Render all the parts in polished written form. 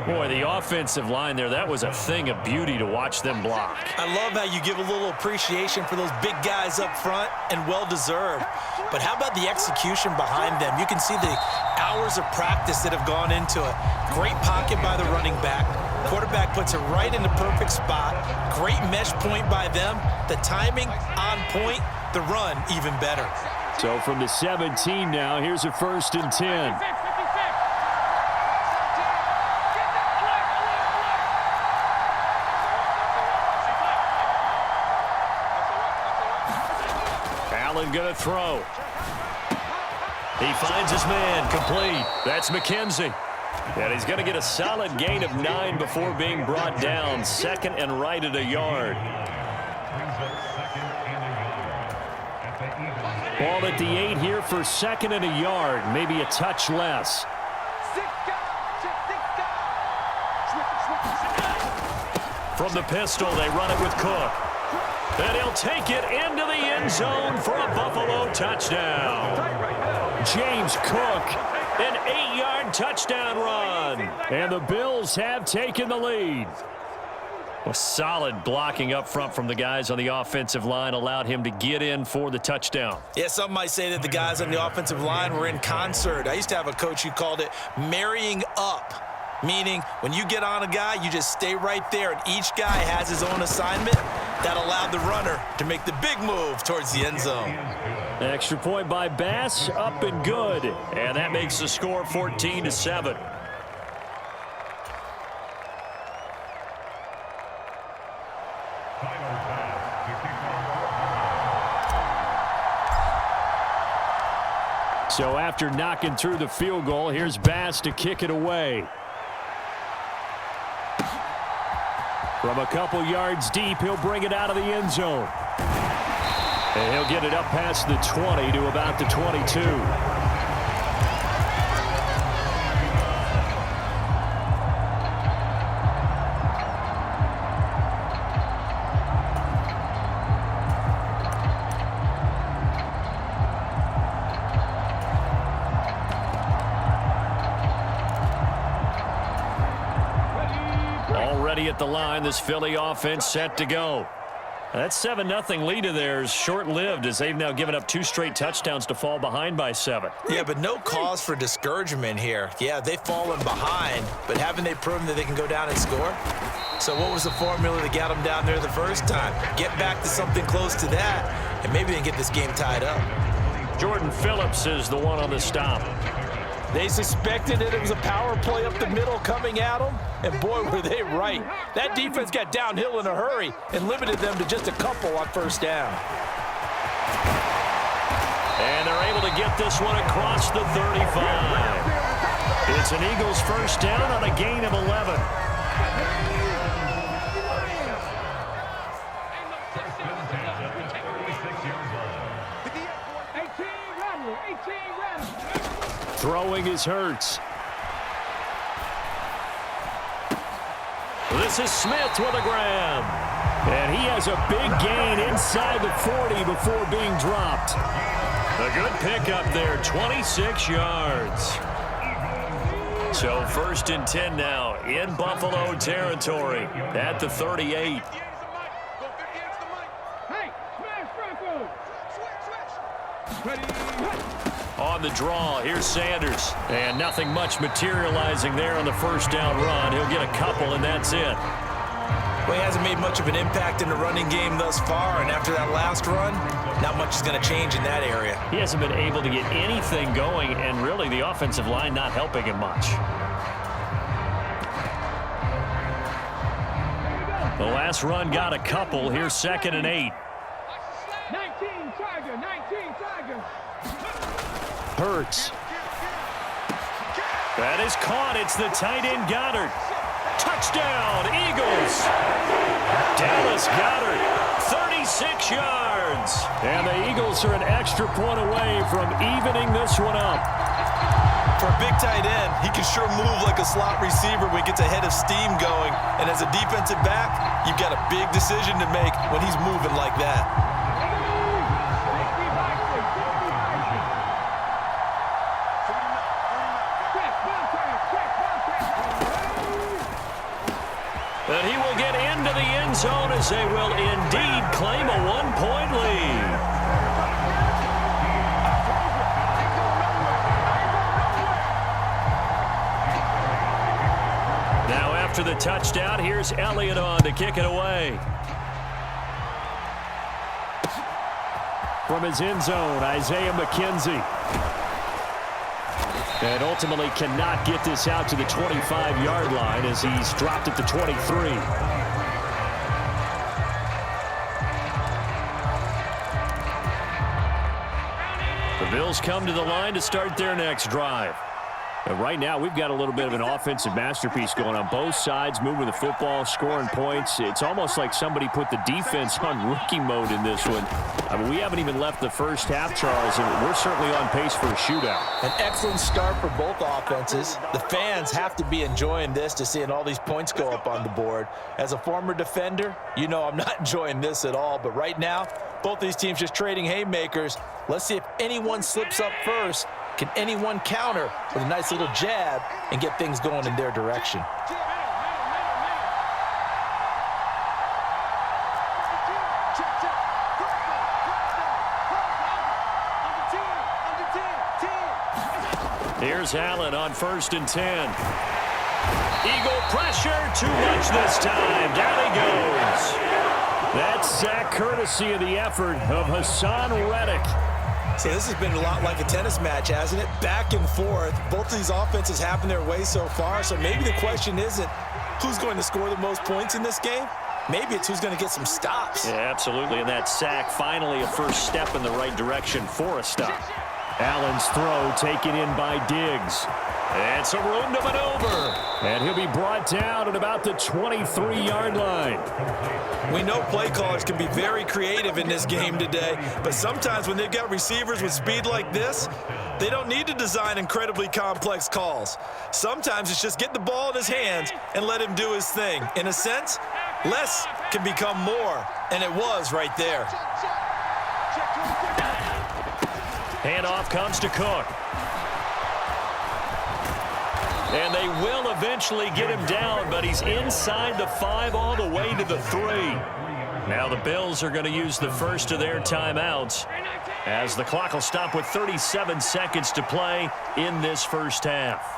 Boy, the offensive line there, that was a thing of beauty to watch them block. I love how you give a little appreciation for those big guys up front, and well-deserved. But how about the execution behind them? You can see the hours of practice that have gone into it. Great pocket by the running back. Quarterback puts it right in the perfect spot. Great mesh point by them. The timing on point. The run even better. So from the 17 now, here's a 1st and 10. Allen gonna throw. He finds his man, complete. That's McKenzie. And he's going to get a solid gain of 9 before being brought down. 2nd and right at a yard. Ball at the 8 here for 2nd and a yard. Maybe a touch less. From the pistol, they run it with Cook. And he'll take it into the end zone for a Buffalo touchdown. James Cook, an 8-yard touchdown run. And the Bills have taken the lead. Well, solid blocking up front from the guys on the offensive line allowed him to get in for the touchdown. Yeah, some might say that the guys on the offensive line were in concert. I used to have a coach who called it marrying up, meaning when you get on a guy, you just stay right there, and each guy has his own assignment. That allowed the runner to make the big move towards the end zone. Extra point by Bass, up and good. And that makes the score 14-7. So after knocking through the field goal, here's Bass to kick it away. From a couple yards deep, he'll bring it out of the end zone. And he'll get it up past the 20 to about the 22. Already at the line, this Philly offense set to go. That 7-0 lead of theirs short-lived as they've now given up 2 straight touchdowns to fall behind by 7. Yeah, but no cause for discouragement here. Yeah, they've fallen behind, but haven't they proven that they can go down and score? So what was the formula that got them down there the first time? Get back to something close to that, and maybe they can get this game tied up. Jordan Phillips is the one on the stop. They suspected that it was a power play up the middle coming at them, and boy, were they right. That defense got downhill in a hurry and limited them to just a couple on first down. And they're able to get this one across the 35. It's an Eagles first down on a gain of 11. Throwing is Hurts. This is Smith with a grab. And he has a big gain inside the 40 before being dropped. A good pickup there, 26 yards. So 1st and 10 now in Buffalo territory at the 38. On the draw, here's Sanders. And nothing much materializing there on the first down run. He'll get a couple, and that's it. Well, he hasn't made much of an impact in the running game thus far, and after that last run, not much is going to change in that area. He hasn't been able to get anything going, and really the offensive line not helping him much. The last run got a couple. Here's 2nd and 8. 19 Tiger. Hurts. That is caught. It's the tight end Goddard. Touchdown, Eagles. Dallas Goddard, 36 yards. And the Eagles are an extra point away from evening this one up. For a big tight end, he can sure move like a slot receiver when he gets a head of steam going. And as a defensive back, you've got a big decision to make when he's moving like that. And he will get into the end zone as they will indeed claim a 1-point lead. Now after the touchdown, here's Elliott on to kick it away. From his end zone, Isaiah McKenzie. And ultimately cannot get this out to the 25-yard line as he's dropped at the 23. The Bills come to the line to start their next drive. And right now, we've got a little bit of an offensive masterpiece going on both sides, moving the football, scoring points. It's almost like somebody put the defense on rookie mode in this one. I mean, we haven't even left the first half, Charles, and we're certainly on pace for a shootout. An excellent start for both offenses. The fans have to be enjoying this to seeing all these points go up on the board. As a former defender, you know I'm not enjoying this at all. But right now, both these teams just trading haymakers. Let's see if anyone slips up first. Can anyone counter with a nice little jab and get things going in their direction? Here's Allen on 1st and 10. Eagle pressure, too much this time. Down he goes. That's sack courtesy of the effort of Hassan Reddick. So this has been a lot like a tennis match, hasn't it? Back and forth. Both of these offenses having their way so far. So maybe the question isn't who's going to score the most points in this game. Maybe it's who's going to get some stops. Yeah, absolutely. And that sack, finally a first step in the right direction for a stop. Allen's throw taken in by Diggs. And some room to maneuver. And he'll be brought down at about the 23-yard line. We know play callers can be very creative in this game today, but sometimes when they've got receivers with speed like this, they don't need to design incredibly complex calls. Sometimes it's just get the ball in his hands and let him do his thing. In a sense, less can become more, and it was right there. Handoff comes to Cook. And they will eventually get him down, but he's inside the 5 all the way to the 3. Now the Bills are going to use the first of their timeouts as the clock will stop with 37 seconds to play in this first half.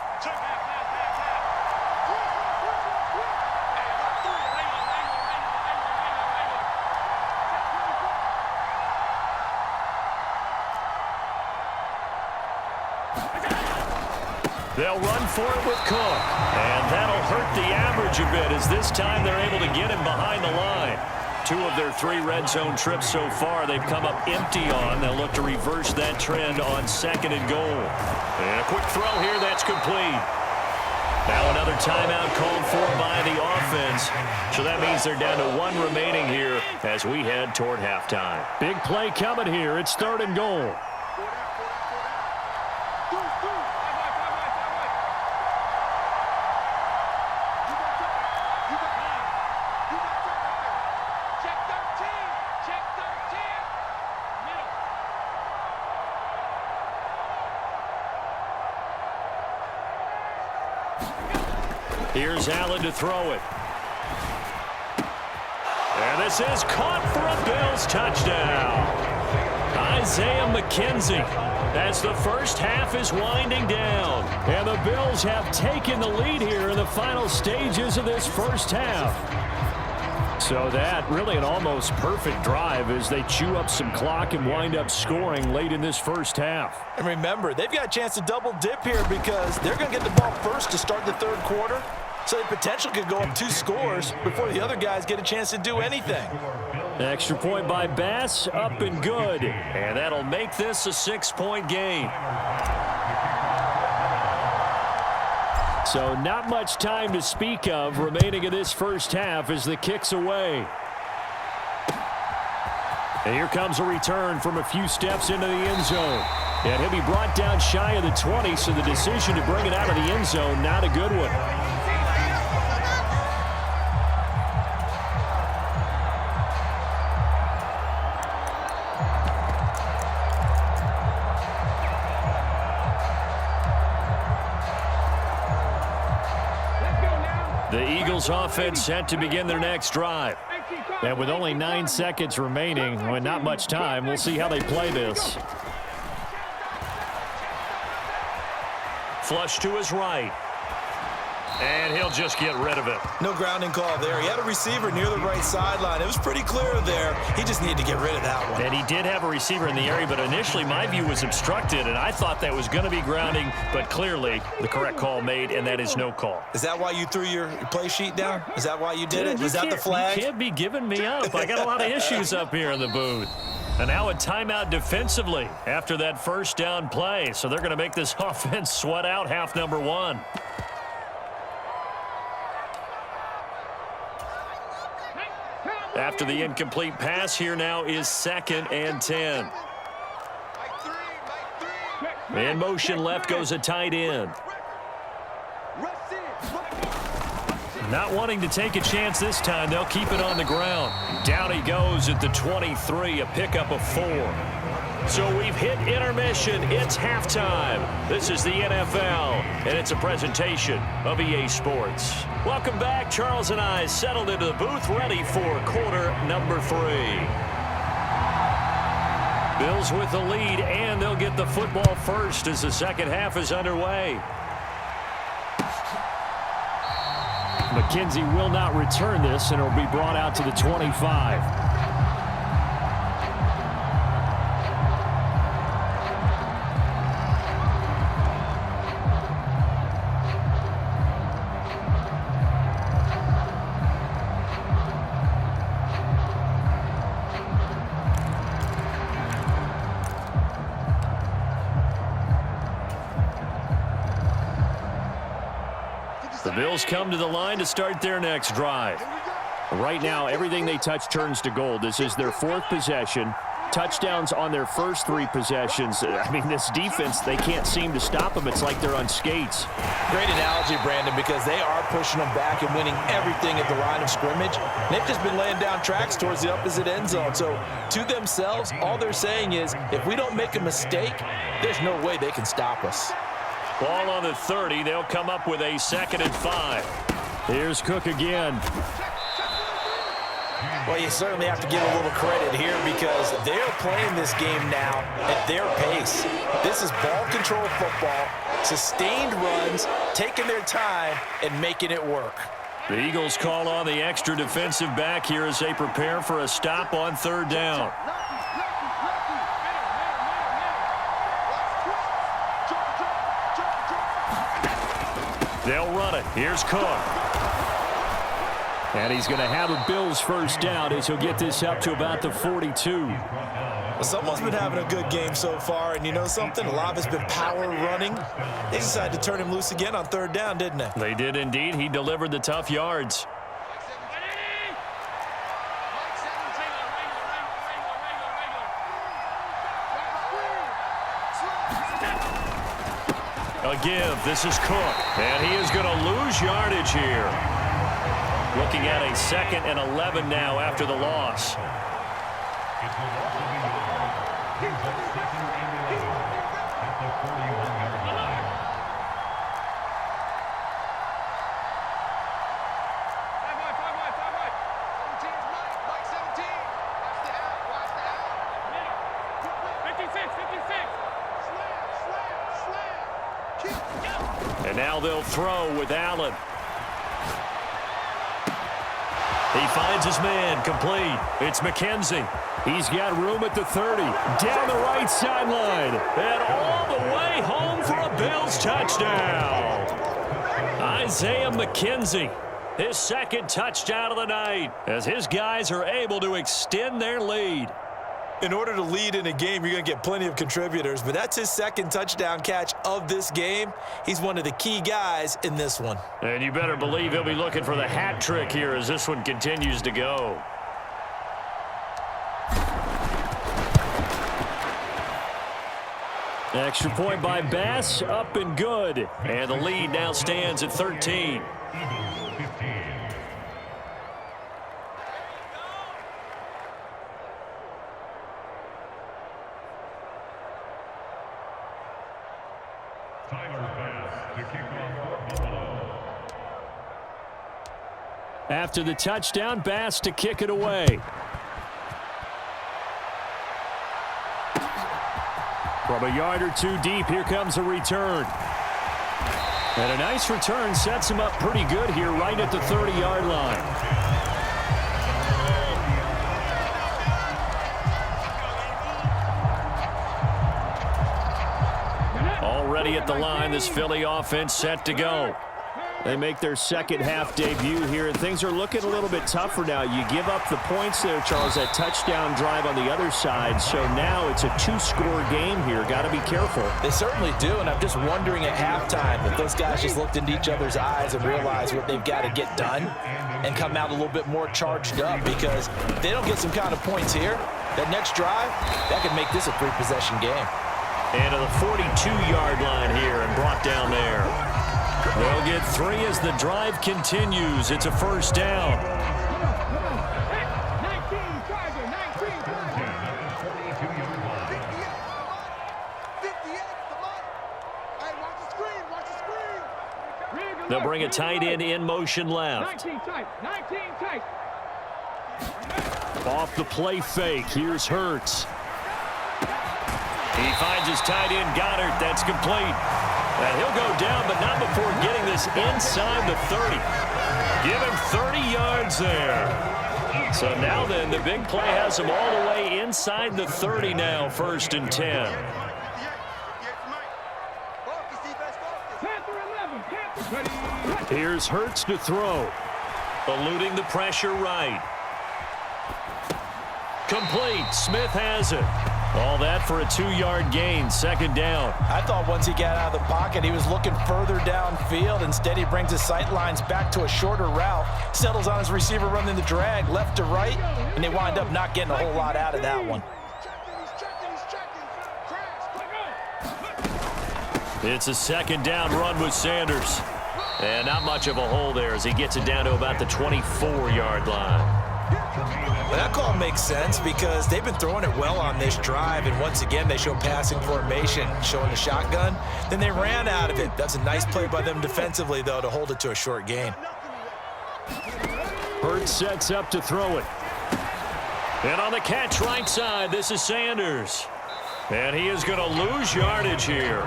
They'll run for it with Cook. And that'll hurt the average a bit as this time they're able to get him behind the line. 2 of their 3 red zone trips so far they've come up empty on. They'll look to reverse that trend on 2nd and goal. And a quick throw here that's complete. Now another timeout called for by the offense. So that means they're down to 1 remaining here as we head toward halftime. Big play coming here. It's 3rd and goal. Here's Allen to throw it. And this is caught for a Bills touchdown. Isaiah McKenzie as the first half is winding down. And the Bills have taken the lead here in the final stages of this first half. So that really an almost perfect drive as they chew up some clock and wind up scoring late in this first half. And remember, they've got a chance to double dip here because they're going to get the ball first to start the 3rd quarter. So the potential could go up 2 scores before the other guys get a chance to do anything. Extra point by Bass, up and good. And that'll make this a 6-point game. So not much time to speak of remaining in this first half as the kick's away. And here comes a return from a few steps into the end zone. And he'll be brought down shy of the 20, so the decision to bring it out of the end zone, not a good one. The Eagles offense set to begin their next drive. And with only 9 seconds remaining, and not much time, we'll see how they play this. Flush to his right. And he'll just get rid of it. No grounding call there. He had a receiver near the right sideline. It was pretty clear there. He just needed to get rid of that one. And he did have a receiver in the area, but initially my view was obstructed, and I thought that was going to be grounding, but clearly the correct call made, and that is no call. Is that why you threw your play sheet down? Is that why you did it? Was that the flag? You can't be giving me up. I got a lot of issues up here in the booth. And now a timeout defensively after that first down play. So they're going to make this offense sweat out half number 1. After the incomplete pass, here now is 2nd and 10. In motion left goes a tight end. Not wanting to take a chance this time, they'll keep it on the ground. Down he goes at the 23, a pickup of 4. So we've hit intermission. It's halftime. This is the NFL, and it's a presentation of EA Sports. Welcome back. Charles and I settled into the booth, ready for quarter number 3. Bills with the lead, and they'll get the football first as the second half is underway. McKenzie will not return this, and it'll be brought out to the 25. The Bills come to the line to start their next drive. Right now, everything they touch turns to gold. This is their 4th possession. Touchdowns on their first 3 possessions. I mean, this defense, they can't seem to stop them. It's like they're on skates. Great analogy, Brandon, because they are pushing them back and winning everything at the line of scrimmage. They've just been laying down tracks towards the opposite end zone. So, to themselves, all they're saying is, if we don't make a mistake, there's no way they can stop us. Ball on the 30. They'll come up with a 2nd and 5. Here's Cook again. Well, you certainly have to give a little credit here because they're playing this game now at their pace. This is ball control football, sustained runs, taking their time, and making it work. The Eagles call on the extra defensive back here as they prepare for a stop on 3rd down. They'll run it. Here's Cook. And he's going to have a Bills first down as he'll get this up to about the 42. Well, someone's been having a good game so far, and you know something? A lot of it's been power running. They decided to turn him loose again on 3rd down, didn't they? They did indeed. He delivered the tough yards. A give. This is Cook. And he is going to lose yardage here. Looking at a 2nd and 11 now after the loss. And now they'll throw with Allen. He finds his man, complete. It's McKenzie. He's got room at the 30. Down the right sideline. And all the way home for a Bills touchdown. Isaiah McKenzie, his 2nd touchdown of the night, as his guys are able to extend their lead. In order to lead in a game, you're going to get plenty of contributors, but that's his 2nd touchdown catch of this game. He's one of the key guys in this one. And you better believe he'll be looking for the hat trick here as this one continues to go. Extra point by Bass, up and good. And the lead now stands at 13. After the touchdown, Bass to kick it away. From a yard or two deep, here comes a return. And a nice return sets him up pretty good here right at the 30-yard line. Already at the line, this Philly offense set to go. They make their second half debut here, and things are looking a little bit tougher now. You give up the points there, Charles, that touchdown drive on the other side. So now it's a two-score game here. Got to be careful. They certainly do, and I'm just wondering at halftime if those guys just looked into each other's eyes and realized what they've got to get done and come out a little bit more charged up, because if they don't get some kind of points here, that next drive, that could make this a three-possession game. And to the 42-yard line here and brought down there. They'll get 3 as the drive continues. It's a first down. 19 Tiger, 19 Tiger. 58, come on. Hey, watch the screen, watch the screen. They'll bring a tight end in motion left. 19 tight, 19 tight. Off the play fake, here's Hurts. He finds his tight end, Goddard. That's complete. And he'll go down, but not before getting this inside the 30. Give him 30 yards there. So now then, the big play has him all the way inside the 30 now, 1st and 10. Here's Hurts to throw. Eluding the pressure right. Complete. Smith has it. All that for a 2-yard gain, 2nd down. I thought once he got out of the pocket, he was looking further downfield. Instead, he brings his sight lines back to a shorter route, settles on his receiver running the drag left to right, and they wind up not getting a whole lot out of that one. It's a 2nd down run with Sanders. And not much of a hole there as he gets it down to about the 24-yard line. Well, that call makes sense because they've been throwing it well on this drive, and once again they show passing formation, showing the shotgun. Then they ran out of it. That's a nice play by them defensively, though, to hold it to a short gain. Hurts sets up to throw it. And on the catch right side, this is Sanders. And he is going to lose yardage here.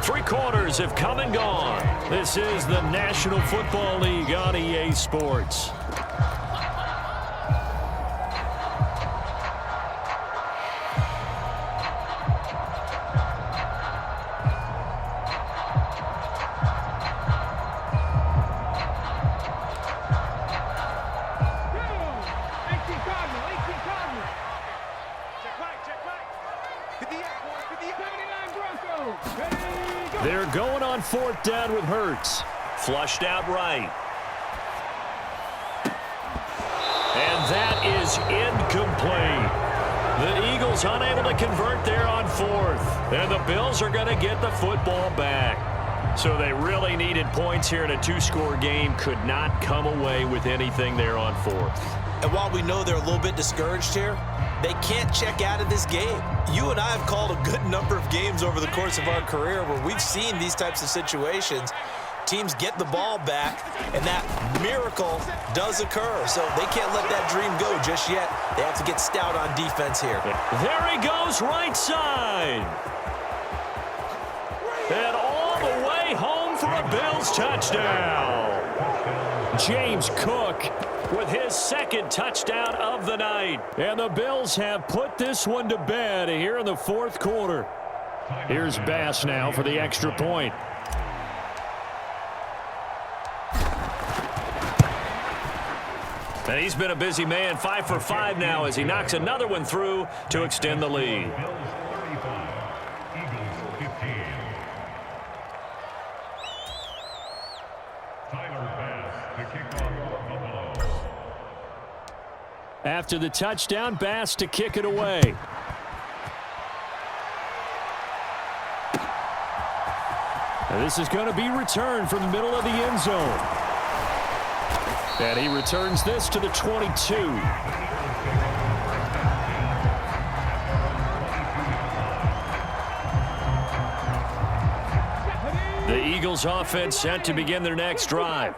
3 quarters have come and gone. This is the National Football League on EA Sports. They're going on 4th down with Hurts. Flushed out right. And that is incomplete. The Eagles unable to convert there on 4th. And the Bills are going to get the football back. So they really needed points here in a 2-score game. Could not come away with anything there on 4th. And while we know they're a little bit discouraged here, they can't check out of this game. You and I have called a good number of games over the course of our career where we've seen these types of situations. Teams get the ball back, and that miracle does occur. So they can't let that dream go just yet. They have to get stout on defense here. There he goes, right side. And all the way home for a Bills touchdown. James Cook with his 2nd touchdown of the night. And the Bills have put this one to bed here in the 4th quarter. Here's Bass now for the extra point. And he's been a busy man, 5 for 5 now as he knocks another one through to extend the lead. After the touchdown, Bass to kick it away. And this is going to be returned from the middle of the end zone. And he returns this to the 22. The Eagles offense set to begin their next drive.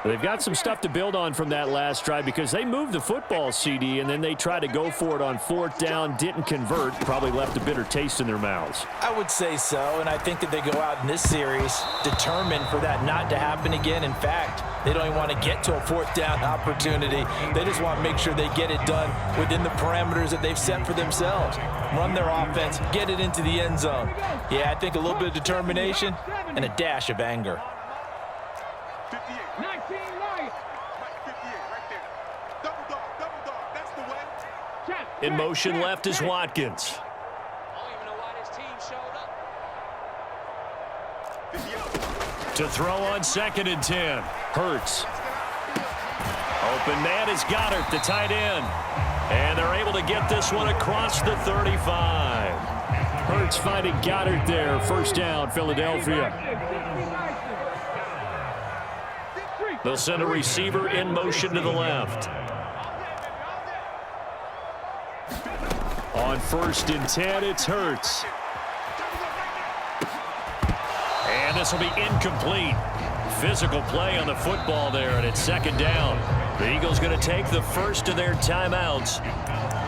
They've got some stuff to build on from that last drive because they moved the football, CD, and then they tried to go for it on 4th down, didn't convert, probably left a bitter taste in their mouths. I would say so, and I think that they go out in this series determined for that not to happen again. In fact, they don't even want to get to a 4th down opportunity. They just want to make sure they get it done within the parameters that they've set for themselves. Run their offense, get it into the end zone. Yeah, I think a little bit of determination and a dash of anger. 58. 19 Lions. 58 right there. Double dog. That's the way. In motion left is Watkins. I don't even know why this team showed up. To throw on 2nd and 10. Hurts. Open man is Goddard, the tight end. And they're able to get this one across the 35. Hurts finding Goddard there. 1st down, Philadelphia. They'll send a receiver in motion to the left. On 1st and 10, it's Hurts. And this will be incomplete. Physical play on the football there, and it's 2nd down. The Eagles going to take the first of their timeouts.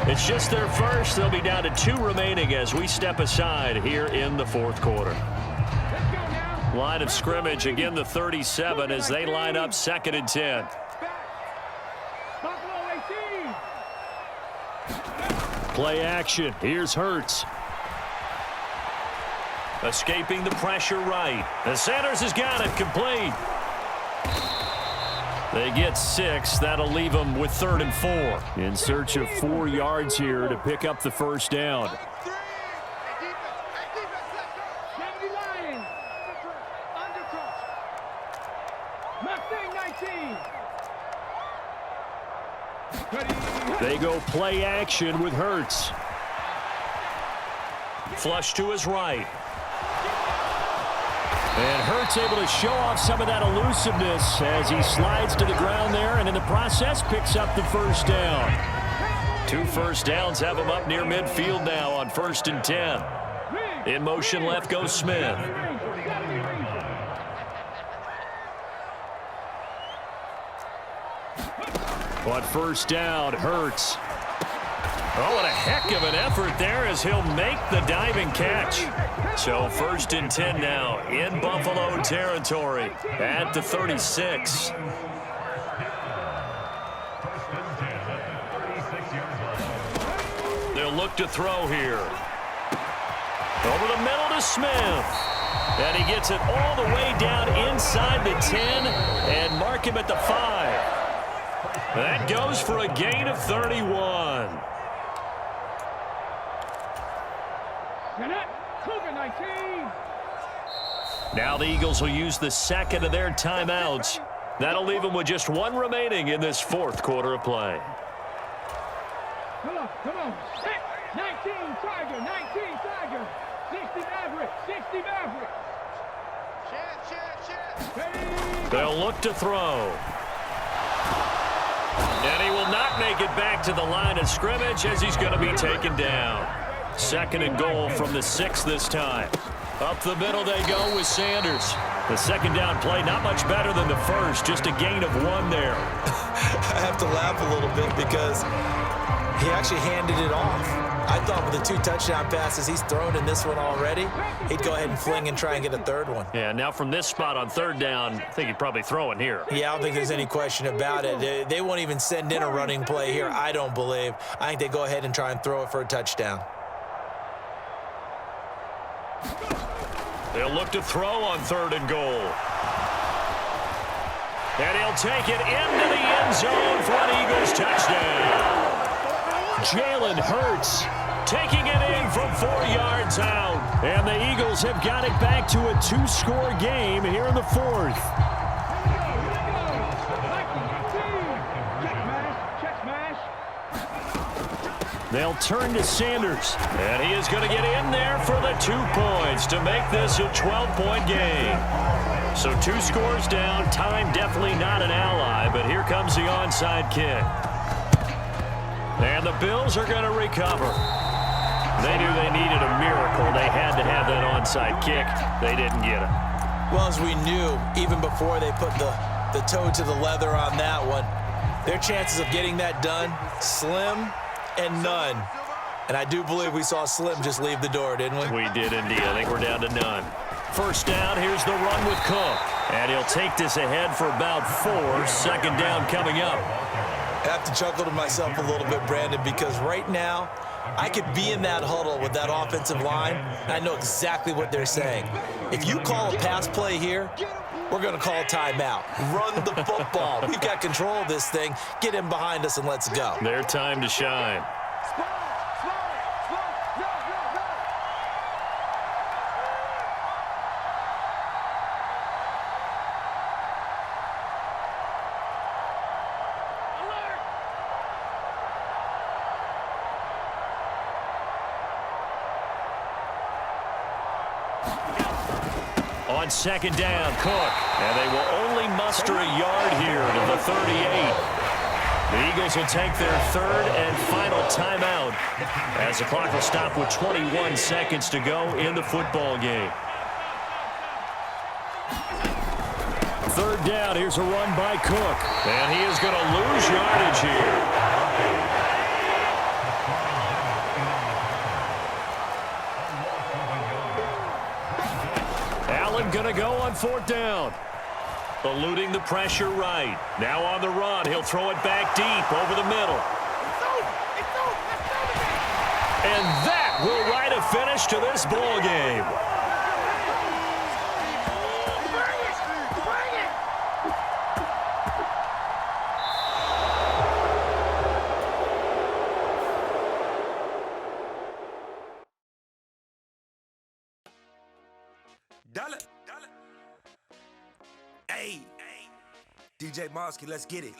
It's just their first. They'll be down to 2 remaining as we step aside here in the 4th quarter. Line of scrimmage, again the 37 as they line up 2nd and 10. Play action. Here's Hurts. Escaping the pressure right. And Sanders has got it complete. They get 6. That'll leave them with 3rd and 4. In search of 4 yards here to pick up the 1st down. They go play action with Hurts. Flush to his right. And Hurts able to show off some of that elusiveness as he slides to the ground there and in the process picks up the 1st down. 2 first downs have him up near midfield now on 1st and 10. In motion left goes Smith. On 1st down, Hurts. Oh, what a heck of an effort there as he'll make the diving catch. So 1st and 10 now in Buffalo territory at the 36. They'll look to throw here. Over the middle to Smith. And he gets it all the way down inside the 10 and mark him at the 5. That goes for a gain of 31. Now the Eagles will use the 2nd of their timeouts. That'll leave them with just 1 remaining in this 4th quarter of play. Come on. 19 Tiger. 60 Maverick. They'll look to throw. And he will not make it back to the line of scrimmage as he's going to be taken down. 2nd and goal from the 6 this time. Up the middle they go with Sanders. The 2nd down play not much better than the 1st, just a gain of 1 there. I have to laugh a little bit because he actually handed it off. I thought with the 2 touchdown passes he's thrown in this one already, he'd go ahead and fling and try and get a 3rd one. Yeah, now from this spot on 3rd down, I think he'd probably throw in here. Yeah, I don't think there's any question about it. They won't even send in a running play here, I don't believe. I think they go ahead and try and throw it for a touchdown. They'll look to throw on 3rd and goal. And he'll take it into the end zone for an Eagles touchdown. Jalen Hurts taking it in from 4 yards out. And the Eagles have got it back to a 2-score game here in the 4th. They'll turn to Sanders. And he is going to get in there for the 2 points to make this a 12-point game. So 2 scores down. Time definitely not an ally, but here comes the onside kick. And the Bills are going to recover. They knew they needed a miracle. They had to have that onside kick. They didn't get it. Well, as we knew, even before they put the The toe to the leather on that one. Their chances of getting that done, slim and none. And I do believe we saw Slim just leave the door, didn't we? We did indeed. I think we're down to none. First down, here's the run with Cook. And he'll take this ahead for about 4. Second down coming up. I have to chuckle to myself a little bit, Brandon, because right now, I could be in that huddle with that offensive line, and I know exactly what they're saying. If you call a pass play here, we're going to call a timeout. Run the football. We've got control of this thing. Get him behind us and let's go. Their time to shine. On second down, Cook. And they will only muster a yard here to the 38. The Eagles will take their third and final timeout as the clock will stop with 21 seconds to go in the football game. Third down, here's a run by Cook. And he is going to lose yardage here. Going to go on fourth down. Eluding the pressure right. Now on the run. He'll throw it back deep over the middle. And that will write a finish to this ball game. Hey, DJ Mosky, let's get it.